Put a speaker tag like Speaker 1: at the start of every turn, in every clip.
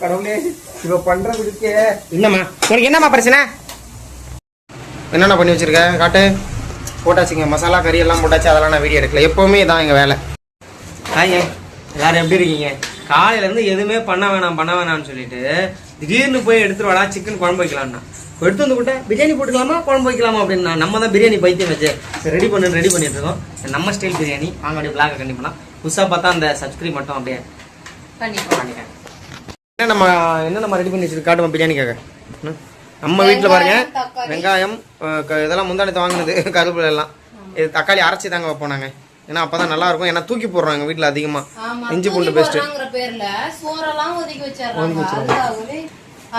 Speaker 1: கடவுளே இவ பண்றதுக்கு என்னம்மா உனக்கு என்னம்மா பிரச்சனை? என்னென்ன பண்ணி வச்சிருக்க காட்டு. போட்டாச்சுங்க மசாலா கறி எல்லாம் போட்டாச்சு. அதெல்லாம் நான் வீடியோ எடுக்கல. எப்போவுமே இதான் எங்கள் வேலை. ஹாய் எல்லாரும் எப்படி இருக்கீங்க? காலையிலேருந்து எதுவுமே பண்ண வேணாம்னு சொல்லிட்டு திடீர்னு போய் எடுத்துட்டு வாடா சிக்கன் குழம்பு வைக்கலாம்னா எடுத்து வந்து போட்டேன். பிரியாணி போட்டுக்கலாமா குழம்பு வைக்கலாமா அப்படின்னா நம்ம தான் பிரியாணி பைத்தியம் வச்சு ரெடி பண்ணிட்டு இருக்கோம். நம்ம ஸ்டைல் பிரியாணி வாங்க அப்படியே பிளாக கண்டிப்பாக புதுசாக பார்த்தா அந்த சப்ஸ்கிரைப் மட்டும் அப்படியே பண்ணிட்டேன். என்ன நம்ம ரெடி பண்ணி வச்சுருக்கு காட்டுமா பிரியாணிக்காக. நம்ம வீட்டில் பாருங்க வெங்காயம் இதெல்லாம் முந்தானத்தை வாங்கினது கருவேப்பிலை எல்லாம் இது தக்காளி அரைச்சி தாங்க வைப்போம் நாங்கள். ஏன்னா அப்பதான் நல்லா இருக்கும். ஏன்னா தூக்கி போடுறோம் எங்கள் வீட்டில் அதிகமாக இஞ்சி பூண்டு பேஸ்ட்டு.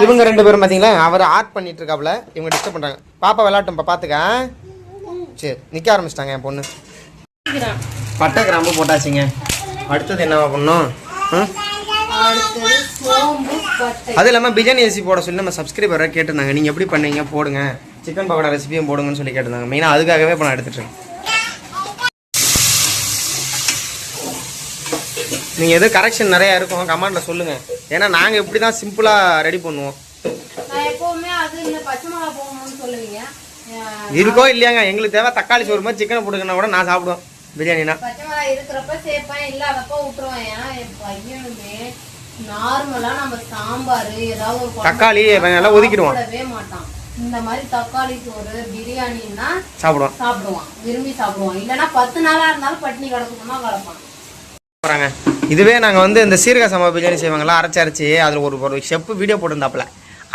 Speaker 1: இவங்க 2 பேரும் பார்த்தீங்களா அவர் ஆர்ட் பண்ணிட்டு இருக்காப்புல. இவங்க டிஸ்டர்ப் பண்ணுறாங்க. பாப்பா விளையாட்டும்பா பார்த்துக்க. சரி நிற்க ஆரம்பிச்சிட்டாங்க என் பொண்ணு. பட்டை கிராம்பு போட்டாச்சுங்க. அடுத்தது என்ன பண்ணணும்? அது இல்லாமல் பிரியாணி ரெசிபி போட சொல்லி நம்ம சப்ஸ்கிரைபரை கேட்டிருந்தாங்க. நீங்கள் எப்படி பண்ணீங்க போடுங்க, சிக்கன் பக்கோடா ரெசிபியும் போடுங்கன்னு சொல்லி கேட்டிருந்தாங்க. மெயினாக அதுக்காகவே இப்போ நான் எடுத்துட்டேன். நீங்கள் எது கரெக்ஷன் நிறையா இருக்கும் கமெண்ட்டில் சொல்லுங்கள். ஏன்னா நாங்கள் இப்படி தான் சிம்பிளாக ரெடி பண்ணுவோம். இருக்கோ இல்லையாங்க எங்களுக்கு தேவை தக்காளி சோறு மாதிரி சிக்கனை போட்டுக்கன்னா கூட நான் சாப்பிடுவேன். பிரியாணினா தக்காளி எல்லாம் ஒதுக்கிடுவோம். இந்த மாதிரி தக்காளி சோறு பிரியாணின்னா சாப்பிடுவான் விரும்பி சாப்பிடுவான். இல்லைன்னா 10 நாளா இருந்தாலும் பட்டினி கிடக்குமா கிடப்பான். இதுவே நாங்கள் வந்து இந்த சீரக சம்பா பிரியாணி செய்வாங்களா அரைச்சி அதில் ஒரு ஷெஃப் வீடியோ போட்டிருந்தாப்புல.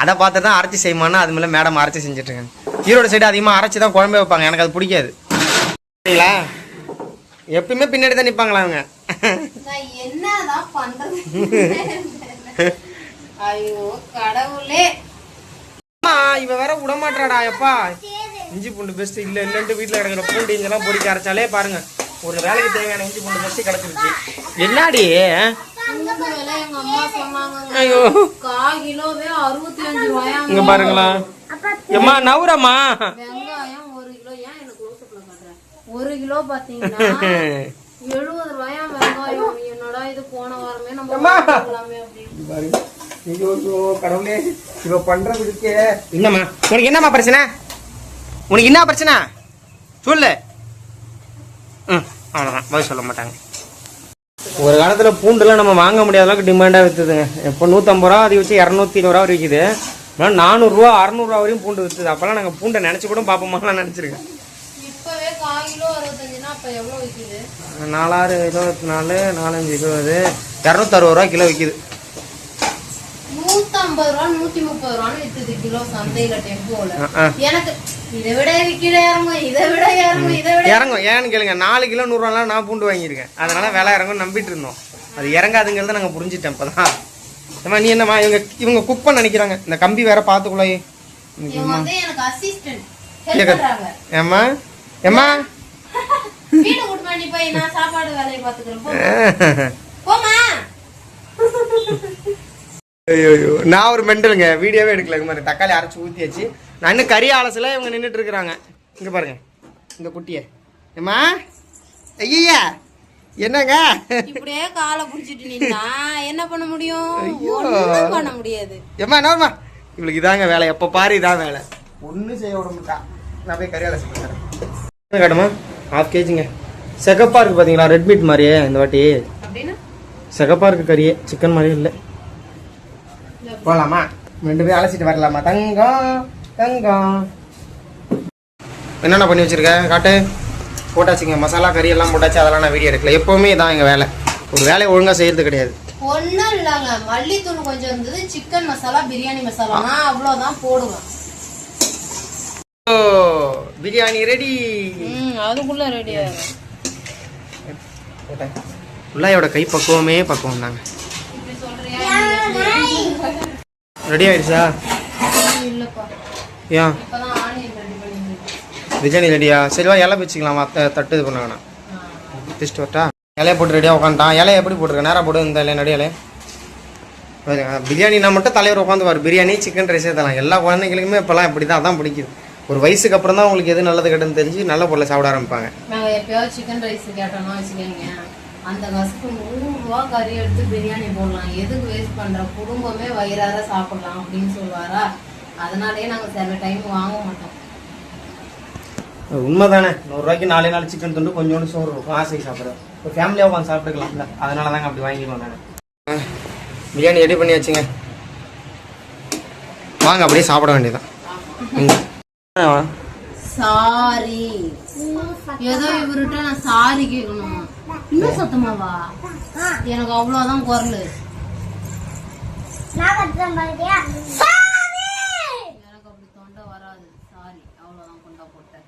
Speaker 1: அதை பார்த்து தான் அரைச்சி செய்யுமானா அது மேலே மேடம் அரைச்சி செஞ்சுட்ருக்கேன். ஈரோடு சைடு அதிகமாக அரைச்சி தான் குழம்பே வைப்பாங்க. எனக்கு அது பிடிக்காது. சரிங்களா? எப்பயுமே பின்னாடி தான் நிற்பாங்களா அவங்க. என்னதான் பண்றது? ஐயோ கடவுளே. இவ வேற விடமாட்டாடா எப்பா. இஞ்சி பூண்டு பெஸ்ட் இல்லைன்ட்டு வீட்டில் கிடக்கிற பூண்டு இங்கெல்லாம் பொறிக்க அரைச்சாலே பாருங்க ஒரு வேலைக்கு தேவையான இஞ்சி பூண்டு பெஸ்ட் கிடச்சிருச்சு. என்னாடி ஐயோ இங்க பாருங்களா எம்மா நவுரம்மா. வெங்காயம் 1 கிலோ. ஏன் எனக்கு 1 கிலோ பாத்தீங்கன்னா 70 ரூபாயா வெங்காயம். என்னடா இது போன வாரமே நம்ம அப்படின்னு. கடவுளே இவ பண்றதுக்கு என்னம்மா உனக்கு என்னம்மா பிரச்சனை? உனக்கு என்ன பிரச்சனை சொல்லு. அவ்வளோதான் பதில் சொல்ல மாட்டாங்க. ஒரு காலத்தில் பூண்டுலாம் நம்ம வாங்க முடியாத அளவுக்கு டிமாண்டாக விற்றுதுங்க. இப்போ 150 ரூபா அது வச்சு 220 ரூபா விற்கிது. ஆனால் 400 ரூபா 600 ரூபா வரையும் பூண்டு விற்றுது. அப்போல்லாம் நாங்கள் பூண்டை நினச்சி கூட பார்ப்போமாலாம் நினச்சிருக்கேன். இப்போவே 1 கிலோ 65னா அப்போ எவ்வளோ விற்கிது? 4 24 4 20 260 ரூபா கிலோ விற்கிது. 150 ரூபா 130 ரூபான்னு விற்றுது கிலோ சந்தையில் டெம்போவில். எனக்கு இதை விட இறங்கும். ஏன்னு கேளுங்க 4 கிலோ 100 ரூபாலாம் நான் பூண்டு வாங்கியிருக்கேன். அதனால விலை இறங்கும் நம்பிட்டு இருந்தோம். அது இறங்காதுங்கிறத நாங்கள் புரிஞ்சுட்டேன். இப்போதான் ஏமா நீ என்னம்மா இவங்க குக் பண்ண நினைக்கிறாங்க. இந்த கம்பி வேற பார்த்துக்குள்ளே ஏம்மா ஏம்மா ஐயோ நான் ஒரு மெண்டலுங்க. வீடியோவே எடுக்கல. மாதிரி தக்காளி அரைச்சி ஊற்றியாச்சு. நான் இன்னும் கறி ஆலசில் இவங்க நின்றுட்டு இருக்கிறாங்க. இங்கே பாருங்க இந்த குட்டியை. ஏம்மா ஐயா என்னங்க இப்படியே காலை பிடிச்சிட்டு நின்னா என்ன பண்ண முடியும்? ஒன்றும் பண்ண முடியாது. ஏம்மா என்னம்மா இவளுக்கு இதாங்க வேலை. எப்போ பாரு இதான் வேலை. ஒன்றும் செய்ய விட மாட்டா. நான் போய் கறி ஆலசி பண்ணுறேன். காட்டுமா 1/2 கேஜிங்க. செகப்பா இருக்குது பார்த்தீங்களா ரெட் மீட் மாதிரியே. இந்த வாட்டி செகப்பா இருக்குது கறியே. சிக்கன் மாதிரியே இல்லை. போகலாமா 2 பேரும் அலசிட்டு வரலாமா? தங்கம் என்னென்ன பண்ணி வச்சுருக்க காட்டு. போட்டாச்சுங்க மசாலா கறி எல்லாம் போட்டாச்சு. அதெல்லாம் நான் வீடியோ எடுக்கல. எப்போவுமே இதான் எங்கள் வேலை. ஒரு வேலையை ஒழுங்காக செய்கிறது கிடையாது. ஒன்றும் இல்லைங்க. மல்லித்தூள் கொஞ்சம் இருந்தது. சிக்கன் மசாலா பிரியாணி மசாலா அவ்வளோதான் போடுவேன். ஓ பிரியாணி ரெடி. அதுக்குள்ளே ரெடி ஆகும். உள்ளாயோட கை பக்குவமே பக்குவம் தாங்க. ரெடி ஆயிடுச்சா? ஏன் பிரியாணி ரெடியா? சரிவா இலை வச்சுக்கலாம். தட்டு இது பண்ணாங்கண்ணா டெஸ்ட் வரட்டா? இலையை போட்டு ரெடியாக உட்காந்துட்டான். இலையை எப்படி போட்டுருக்கேன்? நேராக போட்டு இந்த இலையை நடி இலையை பிரியாணினா மட்டும் தலைவர் உட்காந்துவார். பிரியாணி சிக்கன் ரைஸே தரலாம். எல்லா குழந்தைங்களுக்குமே இப்போலாம் இப்படி தான் அதான் பிடிக்குது. ஒரு வயசுக்கு அப்புறம் தான் உங்களுக்கு எது நல்லது கெட்டதுன்னு தெரிஞ்சு நல்ல பொருளை சாப்பிட ஆரம்பிப்பாங்க.
Speaker 2: அந்த காசுக்கு 100 ரூபா கறி எடுத்து பிரியாணி போடலாம், எதுக்கு வேஸ்ட் பண்ற, குடும்பமே வயிறார சாப்பிடலாம் அப்படின்னு சொல்லுவாரா. அதனாலேயே நாங்க சில டைம் வாங்க மாட்டோம்.
Speaker 1: உண்மைதானே, 100 ரூபாய்க்கு 4 சிக்கன் துண்டு கொஞ்சோண்டு சோறு இருக்கும், ஆசைக்கு சாப்பிட்றேன். ஒரு ஃபேமிலியாக உட்காந்து சாப்பிட்டுக்கலாம்ல, அதனால தாங்க அப்படி வாங்கிடுவோம். நான் பிரியாணி ரெடி பண்ணி வச்சுங்க, வாங்க அப்படியே சாப்பிட வேண்டியதான்.
Speaker 2: சாரி, ஏதோ இவர்கிட்ட நான் சாரி கேட்கணும். இன்னும் சத்தமாவா? எனக்கு அவ்வளவுதான் குரல். எனக்கு அப்படி தொண்டை வராது. சாரி, அவ்வளவுதான். கொண்டா போட்டேன்.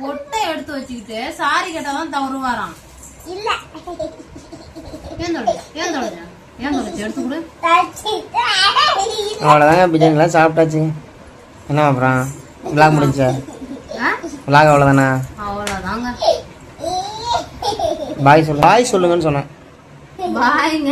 Speaker 2: பொட்டை எடுத்து வச்சுக்கிட்டு சாரி கேட்டாதான் தவறுவாராம். ஏன் தொலைச்ச எடுத்து கொடு.
Speaker 1: அவ்வளோதாங்க, பிரியாணிலாம் சாப்பிட்டாச்சுங்க. என்ன அப்புறம் விளாக் முடிஞ்சா? விளாக் அவ்வளோதானே?
Speaker 2: அவ்வளோதாங்க.
Speaker 1: பாய் சொல்லுங்கன்னு சொன்னேன்.
Speaker 2: பாய்ங்க.